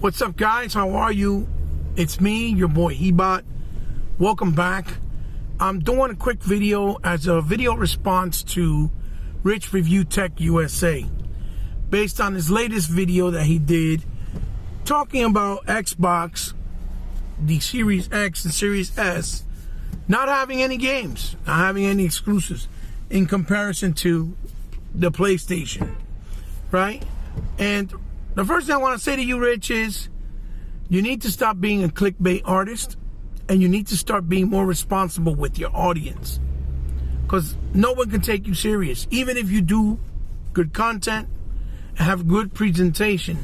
What's up, guys? How are you? It's me, your boy Ebot. Welcome back. I'm doing a quick video as a video response to Rich Review Tech USA, based on his latest video that he did talking about Xbox, the Series X and Series S, not having any games, not having any exclusives in comparison to the PlayStation, right? And the first thing I want to say to you, Rich, is you need to stop being a clickbait artist and you need to start being more responsible with your audience, because no one can take you serious, even if you do good content and have good presentation.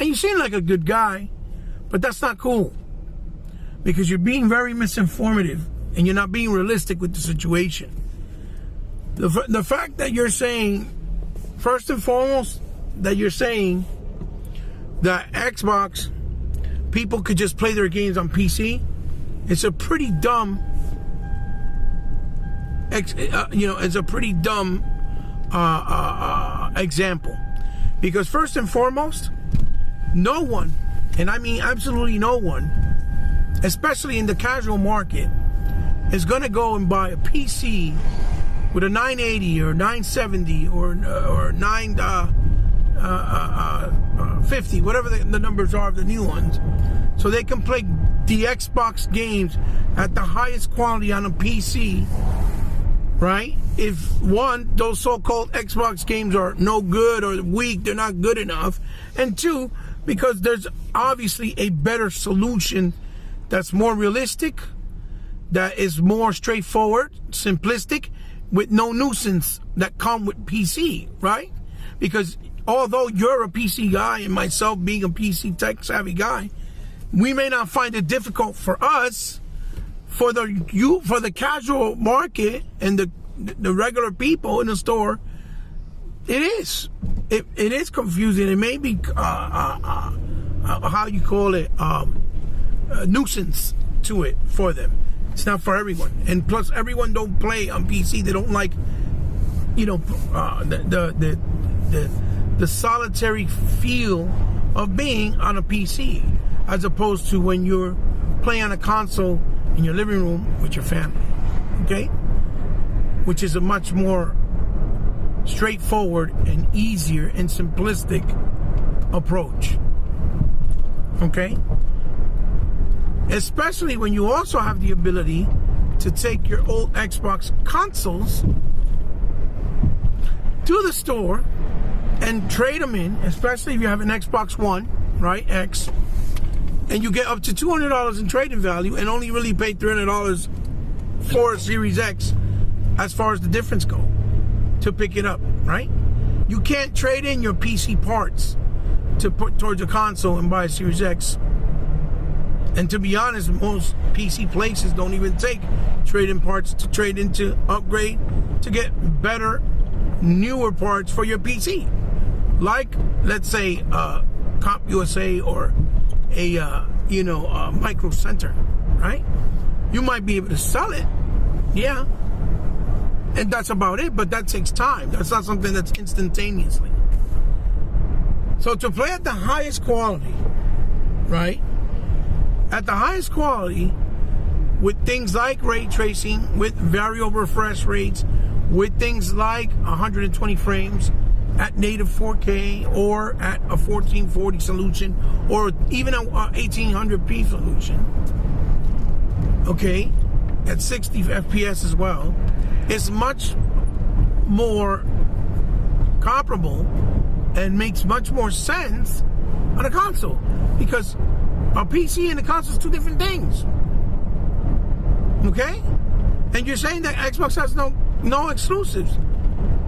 And you seem like a good guy, but that's not cool, because you're being very misinformative and you're not being realistic with the situation. The fact that you're saying, first and foremost, that you're saying that Xbox people could just play their games on PC, it's a pretty dumb, it's a pretty dumb example. Because first and foremost, no one, and I mean absolutely no one, especially in the casual market, is going to go and buy a PC with a 980 or 970 or 950, whatever the numbers are of the new ones, so they can play the Xbox games at the highest quality on a PC, right? If one, those so-called Xbox games are no good or weak, they're not good enough, and two, because there's obviously a better solution that's more realistic, that is more straightforward, simplistic, with no nuisance that come with PC, right? Because although you're a PC guy and myself being a PC tech savvy guy, we may not find it difficult for us, for the casual market and the regular people in the store. It is confusing. It may be how you call it, a nuisance to it for them. It's not for everyone, and plus everyone don't play on PC. They don't like, the solitary feel of being on a PC, as opposed to when you're playing on a console in your living room with your family, okay? Which is a much more straightforward and easier and simplistic approach, okay? Especially when you also have the ability to take your old Xbox consoles to the store and trade them in, especially if you have an Xbox One, right, X, and you get up to $200 in trading value and only really pay $300 for a Series X as far as the difference go to pick it up, right? You can't trade in your PC parts to put towards a console and buy a Series X. And to be honest, most PC places don't even take trade-in parts to trade in to upgrade to get better, newer parts for your PC. Like, let's say, CompUSA or a Micro Center, right? You might be able to sell it, yeah, and that's about it. But that takes time. That's not something that's instantaneously. So to play at the highest quality, right? At the highest quality, with things like ray tracing, with variable refresh rates, with things like 120 frames at native 4K or at a 1440 solution or even a 1800p solution, okay, at 60 FPS as well, is much more comparable and makes much more sense on a console, because a PC and a console is two different things, okay? And you're saying that Xbox has no exclusives,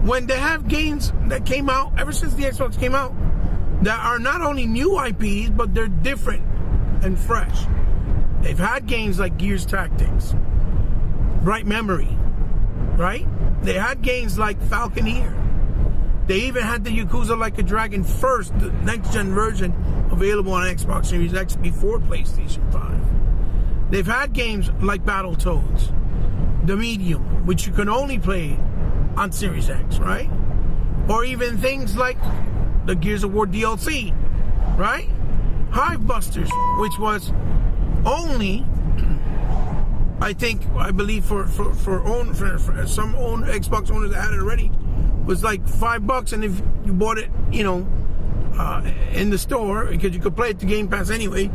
when they have games that came out ever since the Xbox came out that are not only new IPs, but they're different and fresh. They've had games like Gears Tactics, Bright Memory, right? They had games like Falconeer. They even had the Yakuza Like a Dragon first, the next-gen version, available on Xbox Series X before PlayStation 5. They've had games like Battletoads, The Medium, which you can only play on Series X, right? Or even things like the Gears of War DLC, right? Hive Busters, which was only, I believe for some Xbox owners that had it already, was like $5, and if you bought it, in the store, because you could play it to Game Pass anyway,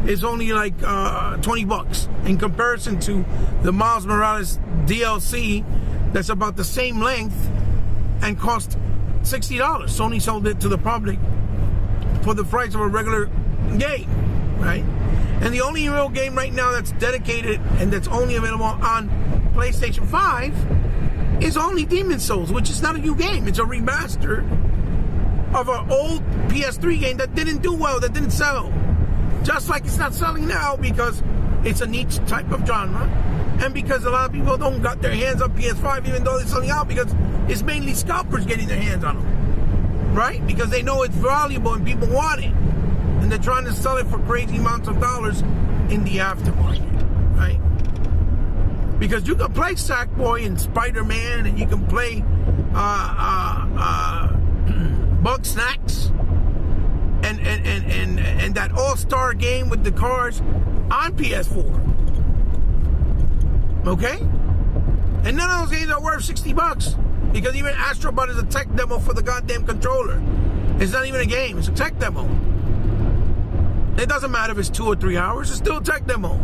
it's only like $20 in comparison to the Miles Morales DLC that's about the same length and cost $60. Sony sold it to the public for the price of a regular game, right? And the only real game right now that's dedicated and that's only available on PlayStation 5 is only Demon's Souls, which is not a new game. It's a remaster of an old PS3 game that didn't do well, that didn't sell. Just like it's not selling now because it's a niche type of genre, and because a lot of people don't got their hands on PS5 even though they're selling out, because it's mainly scalpers getting their hands on them, right? Because they know it's valuable and people want it, and they're trying to sell it for crazy amounts of dollars in the aftermarket, right? Because you can play Sackboy and Spider-Man, and you can play Bug Snacks and that all-star game with the cars on PS4. Okay? And none of those games are worth $60, because even Astro Bot is a tech demo for the goddamn controller. It's not even a game, it's a tech demo. It doesn't matter if it's 2 or 3 hours, it's still a tech demo.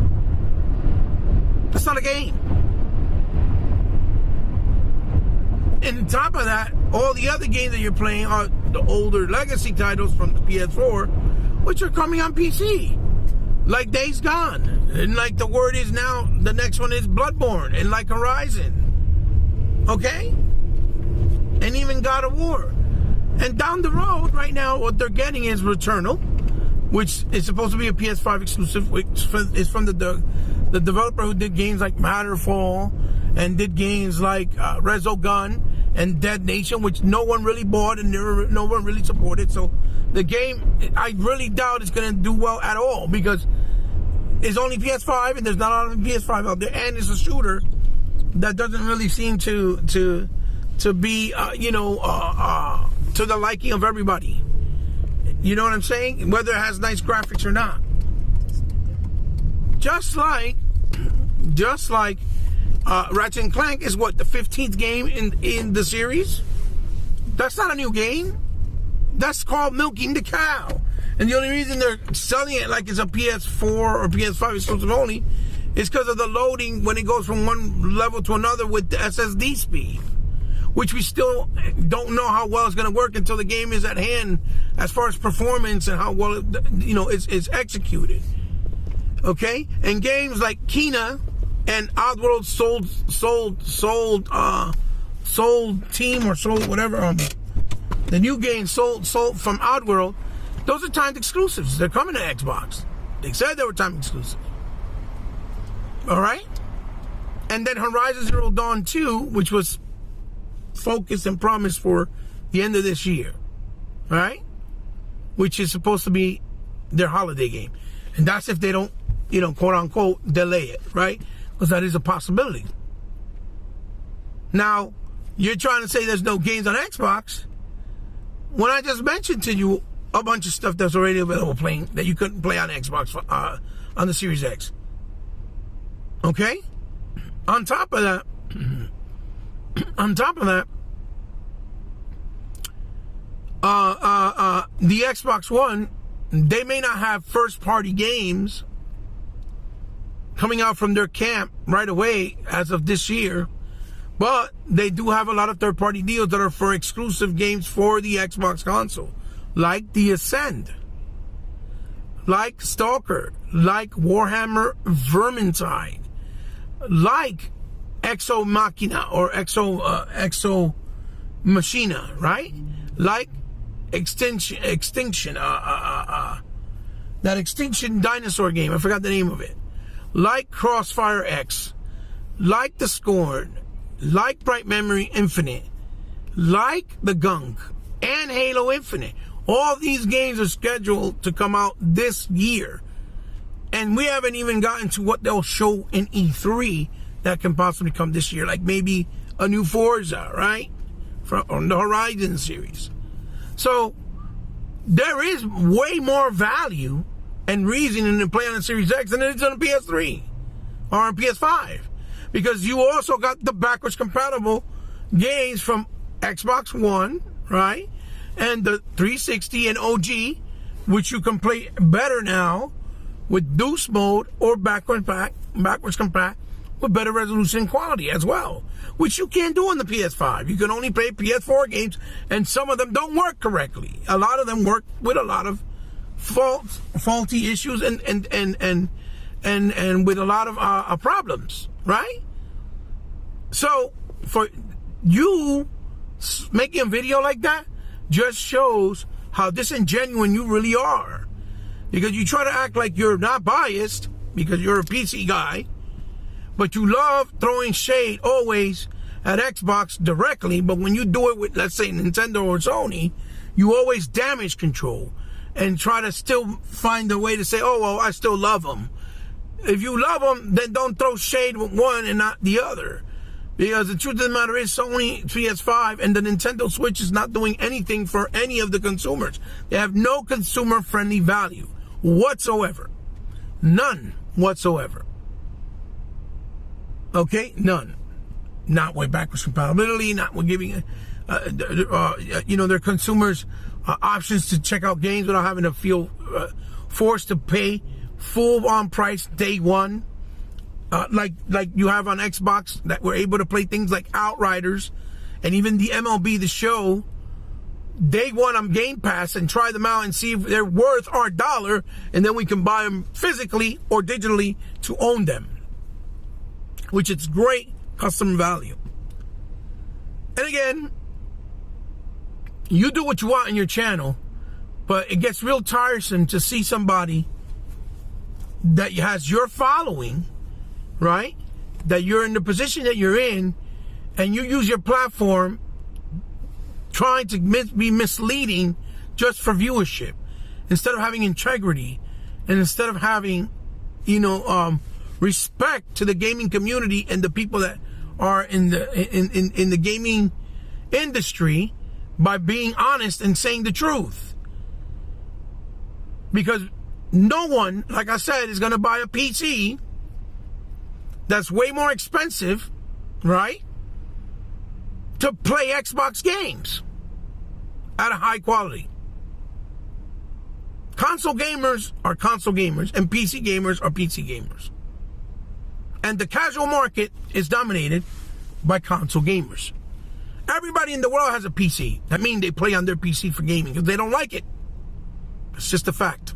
It's not a game. And on top of that, all the other games that you're playing are the older legacy titles from the PS4, which are coming on PC. Like Days Gone. And like the word is now, the next one is Bloodborne. And like Horizon. Okay? And even God of War. And down the road, right now, what they're getting is Returnal, which is supposed to be a PS5 exclusive, which is from the developer who did games like Matterfall and did games like Resogun and Dead Nation, which no one really bought and no one really supported. So the game, I really doubt it's going to do well at all, because it's only PS5 and there's not a lot of PS5 out there, and it's a shooter that doesn't really seem to be to the liking of everybody. You know what I'm saying? Whether it has nice graphics or not. Just like Ratchet & Clank is what, the 15th game in the series? That's not a new game. That's called milking the cow. And the only reason they're selling it like it's a PS4 or PS5 exclusive only is because of the loading when it goes from one level to another with the SSD speed, which we still don't know how well it's going to work until the game is at hand as far as performance and how well it's executed. Okay? And games like Kena and Oddworld Soul Team or Soul whatever, the new game Soul from Oddworld, those are timed exclusives. They're coming to Xbox. They said they were timed exclusives. All right? And then Horizon Zero Dawn 2, which was focused and promised for the end of this year. All right? Which is supposed to be their holiday game. And that's if they don't, quote unquote, delay it, right? Because that is a possibility. Now, you're trying to say there's no games on Xbox when I just mentioned to you a bunch of stuff that's already available playing that you couldn't play on Xbox on the Series X. Okay? On top of that, the Xbox One, they may not have first-party games coming out from their camp right away as of this year, but they do have a lot of third-party deals that are for exclusive games for the Xbox console, like The Ascend, like Stalker, like Warhammer Vermintide, like Exo Machina or Exo Machina, right? Like Extinction, that Extinction dinosaur game, I forgot the name of it. Like Crossfire X, like The Scorn, like Bright Memory Infinite, like The Gunk, and Halo Infinite. All these games are scheduled to come out this year. And we haven't even gotten to what they'll show in E3 that can possibly come this year. Like maybe a new Forza, right? On the Horizon series. So, there is way more value and reasoning to play on the Series X than it is on the PS3 or on PS5. Because you also got the backwards compatible games from Xbox One, right? And the 360 and OG, which you can play better now with Deuce mode or backwards compact with better resolution and quality as well, which you can't do on the PS5. You can only play PS4 games, and some of them don't work correctly. A lot of them work with a lot of faulty issues and with a lot of problems, right? So for you making a video like that just shows how disingenuous you really are, because you try to act like you're not biased because you're a PC guy, but you love throwing shade always at Xbox directly. But when you do it with, let's say, Nintendo or Sony, you always damage control and try to still find a way to say, oh, well, I still love them. If you love them, then don't throw shade with one and not the other. Because the truth of the matter is, Sony PS5 and the Nintendo Switch is not doing anything for any of the consumers. They have no consumer-friendly value whatsoever. None whatsoever. Okay? None. Not with backwards compatibility, not with giving their consumers options to check out games without having to feel forced to pay full-on price day one. Like you have on Xbox, that we're able to play things like Outriders and even the MLB The Show day one on Game Pass and try them out and see if they're worth our dollar, and then we can buy them physically or digitally to own them, which is great customer value. And again, you do what you want in your channel, but it gets real tiresome to see somebody that has your following, right? That you're in the position that you're in, and you use your platform trying to be misleading just for viewership, instead of having integrity, and instead of having, respect to the gaming community and the people that are in the gaming industry, by being honest and saying the truth. Because no one, like I said, is going to buy a PC that's way more expensive, right, to play Xbox games at a high quality. Console gamers are console gamers, and PC gamers are PC gamers. And the casual market is dominated by console gamers. Everybody in the world has a PC. That means they play on their PC for gaming because they don't like it. It's just a fact.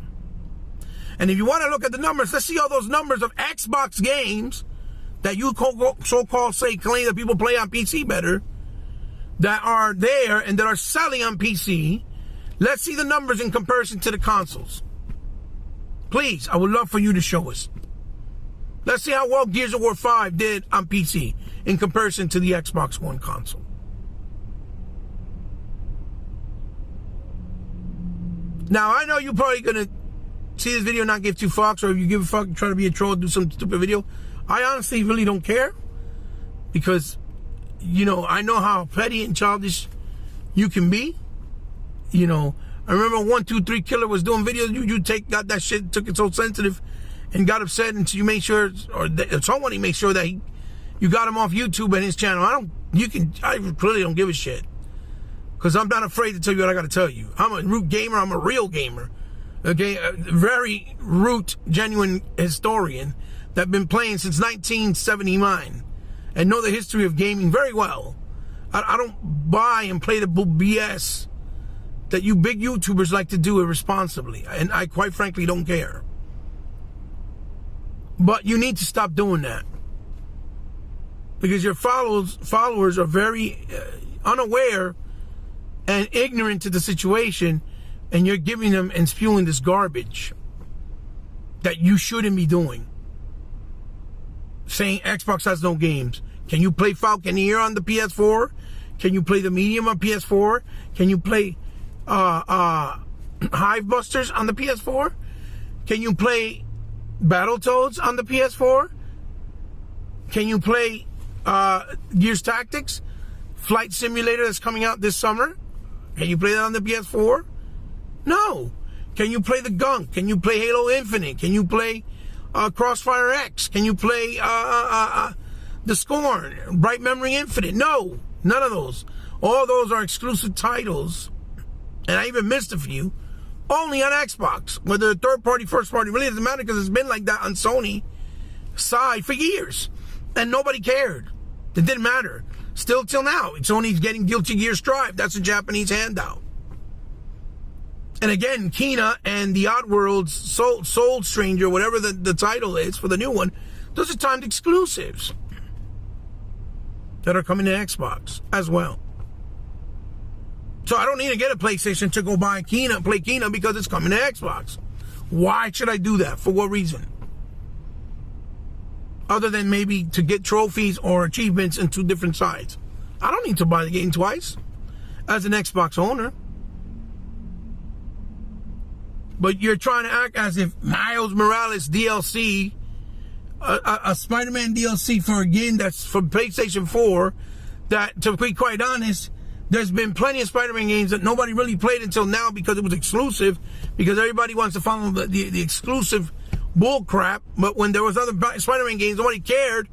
And if you want to look at the numbers, let's see all those numbers of Xbox games that you so-called claim that people play on PC better, that are there and that are selling on PC. Let's see the numbers in comparison to the consoles. Please, I would love for you to show us. Let's see how well Gears of War 5 did on PC in comparison to the Xbox One console. Now, I know you're probably going to see this video and not give two fucks, or if you give a fuck, try to be a troll, do some stupid video. I honestly really don't care, because, I know how petty and childish you can be. I remember 123 Killer was doing videos. You got that shit, took it so sensitive, and got upset until you made sure, or somebody made sure that you got him off YouTube and his channel. I clearly don't give a shit, because I'm not afraid to tell you what I got to tell you. I'm a root gamer. I'm a real gamer. Okay, a very root, genuine historian that been playing since 1979 and know the history of gaming very well. I don't buy and play the BS that you big YouTubers like to do irresponsibly, and I quite frankly don't care. But you need to stop doing that, because your followers are very unaware and ignorant to the situation, and you're giving them and spewing this garbage that you shouldn't be doing. Saying Xbox has no games. Can you play Falconeer on the PS4? Can you play the Medium on PS4? Can you play Hive Busters on the PS4? Can you play Battletoads on the PS4? Can you play Gears Tactics Flight Simulator that's coming out this summer? Can you play that on the PS4? No. Can you play the Gunk? Can you play Halo Infinite? Can you play Crossfire X? Can you play the Scorn, Bright Memory Infinite? No, none of those. All those are exclusive titles, and I even missed a few, only on Xbox. Whether third party, first party, really doesn't matter, because it's been like that on Sony side for years, and nobody cared. It didn't matter. Still till now, Sony's getting Guilty Gear Strive. That's a Japanese handout. And again, Kena and the Oddworld's Soul Stranger, whatever the title is for the new one, those are timed exclusives that are coming to Xbox as well. So I don't need to get a PlayStation to go buy Kena, play Kena, because it's coming to Xbox. Why should I do that? For what reason? Other than maybe to get trophies or achievements in two different sides. I don't need to buy the game twice as an Xbox owner. But you're trying to act as if Miles Morales DLC, a Spider-Man DLC for a game that's from PlayStation 4, that, to be quite honest, there's been plenty of Spider-Man games that nobody really played until now because it was exclusive, because everybody wants to follow the exclusive bull crap. But when there was other Spider-Man games, nobody cared.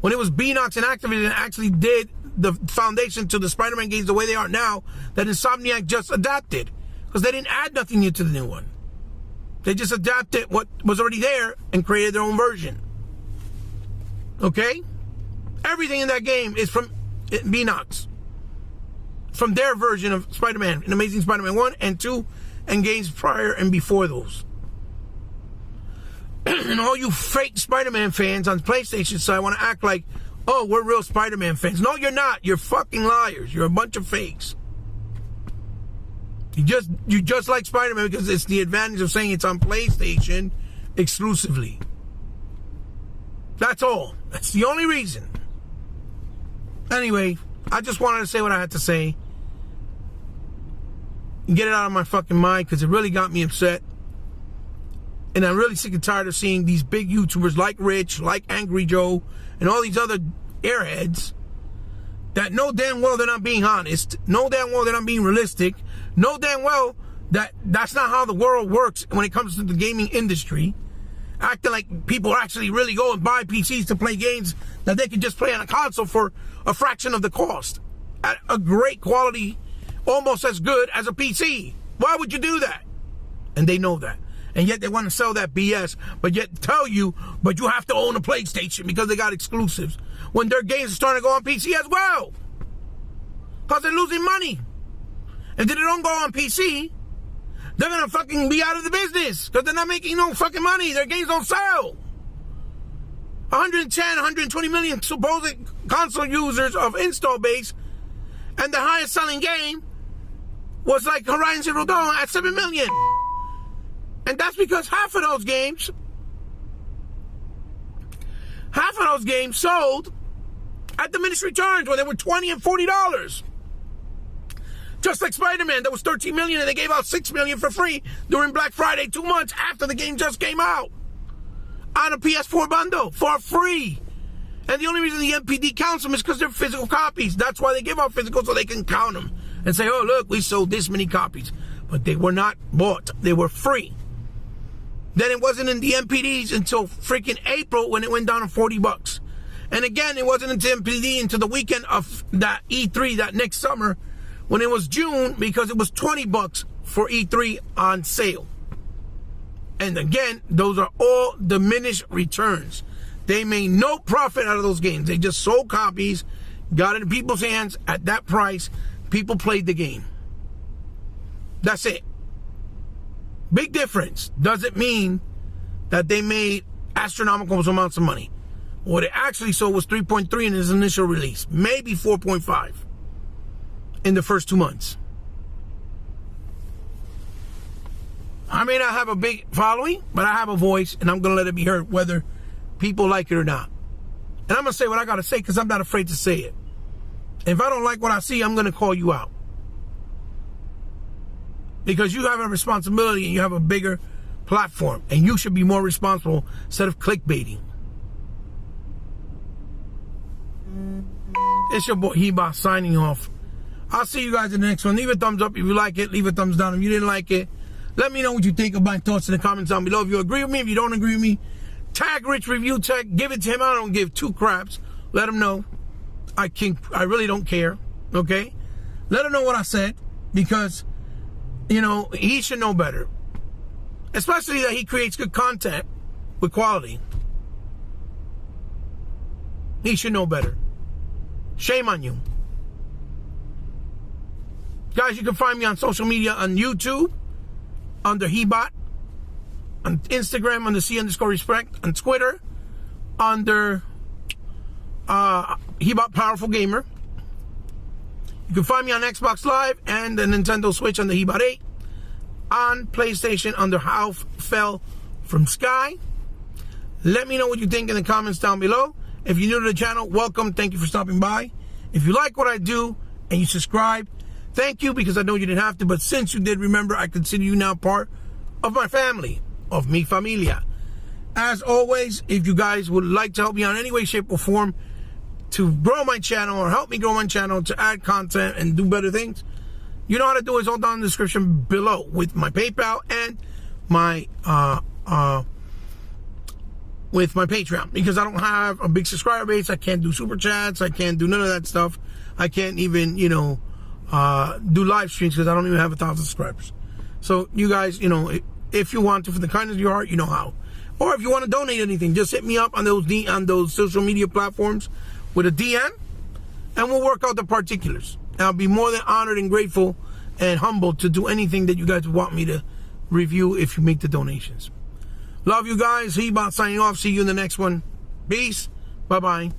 When it was Beanox and Activision that actually did the foundation to the Spider-Man games the way they are now, that Insomniac just adapted, because they didn't add nothing new to the new one. They just adapted what was already there and created their own version. Okay? Everything in that game is from Beanox. From their version of Spider-Man, in Amazing Spider-Man 1 and 2, and games prior and before those. And all you fake Spider-Man fans on PlayStation side want to act like, oh, we're real Spider-Man fans. No, you're not. You're fucking liars. You're a bunch of fakes. You just like Spider-Man because it's the advantage of saying it's on PlayStation exclusively. That's all. That's the only reason. Anyway, I just wanted to say what I had to say. Get it out of my fucking mind, because it really got me upset. And I'm really sick and tired of seeing these big YouTubers like Rich, like Angry Joe, and all these other airheads that know damn well they're not being honest, know damn well they're not being realistic, know damn well that that's not how the world works when it comes to the gaming industry, acting like people actually really go and buy PCs to play games that they can just play on a console for a fraction of the cost at a great quality, almost as good as a PC. Why would you do that? And they know that. And yet they want to sell that BS, but yet tell you, but you have to own a PlayStation because they got exclusives, when their games are starting to go on PC as well, because they're losing money. And if they don't go on PC, they're going to fucking be out of the business, because they're not making no fucking money. Their games don't sell. 110, 120 million supposed console users of install base, and the highest selling game was like Horizon Zero Dawn at 7 million. And that's because half of those games sold at diminished returns, where they were $20 and $40. Just like Spider-Man, that was 13 million, and they gave out 6 million for free during Black Friday, 2 months after the game just came out, on a PS4 bundle for free. And the only reason the MPD counts them is because they're physical copies. That's why they give out physical, so they can count them and say, oh, look, we sold this many copies. But they were not bought. They were free. Then it wasn't in the MPDs until freaking April, when it went down to $40. And again, it wasn't until MPD until the weekend of that E3 that next summer, when it was June, because it was $20 for E3 on sale. And again, those are all diminished returns. They made no profit out of those games. They just sold copies, got it in people's hands at that price. People played the game. That's it. Big difference. Doesn't mean that they made astronomical amounts of money. What it actually sold was 3.3 in its initial release, maybe 4.5 in the first 2 months. I may not have a big following, but I have a voice, and I'm going to let it be heard whether people like it or not. And I'm going to say what I got to say, because I'm not afraid to say it. And if I don't like what I see, I'm going to call you out. Because you have a responsibility, and you have a bigger platform, and you should be more responsible instead of clickbaiting. It's your boy He-Boss signing off. I'll see you guys in the next one. Leave a thumbs up if you like it. Leave a thumbs down if you didn't like it. Let me know what you think of my thoughts in the comments down below. If you agree with me, if you don't agree with me, tag Rich Review Tech, give it to him. I don't give two craps. Let him know. I really don't care, okay? Let him know what I said, because, you know, he should know better. Especially that he creates good content with quality. He should know better. Shame on you. Guys, you can find me on social media on YouTube under Hebot, on Instagram under C_respect, on Twitter under Hebot Powerful Gamer. You can find me on Xbox Live and the Nintendo Switch under Hebot 8. On PlayStation under How Fell from Sky. Let me know what you think in the comments down below. If you're new to the channel, welcome. Thank you for stopping by. If you like what I do and you subscribe, thank you, because I know you didn't have to, but since you did, remember, I consider you now part of my family, of mi familia. As always, if you guys would like to help me out in any way, shape, or form to grow my channel, or help me grow my channel, to add content and do better things, you know how to do it. It's all down in the description below with my PayPal and my with my Patreon, because I don't have a big subscriber base. I can't do super chats. I can't do none of that stuff. I can't even, you know, do live streams, because I don't even have 1,000 subscribers. So you guys, you know, if you want to, for the kindness of your heart, you know how. Or if you want to donate anything, just hit me up on those social media platforms with a DM, and we'll work out the particulars. And I'll be more than honored and grateful and humbled to do anything that you guys want me to review if you make the donations. Love you guys. Hebot signing off. See you in the next one. Peace. Bye-bye.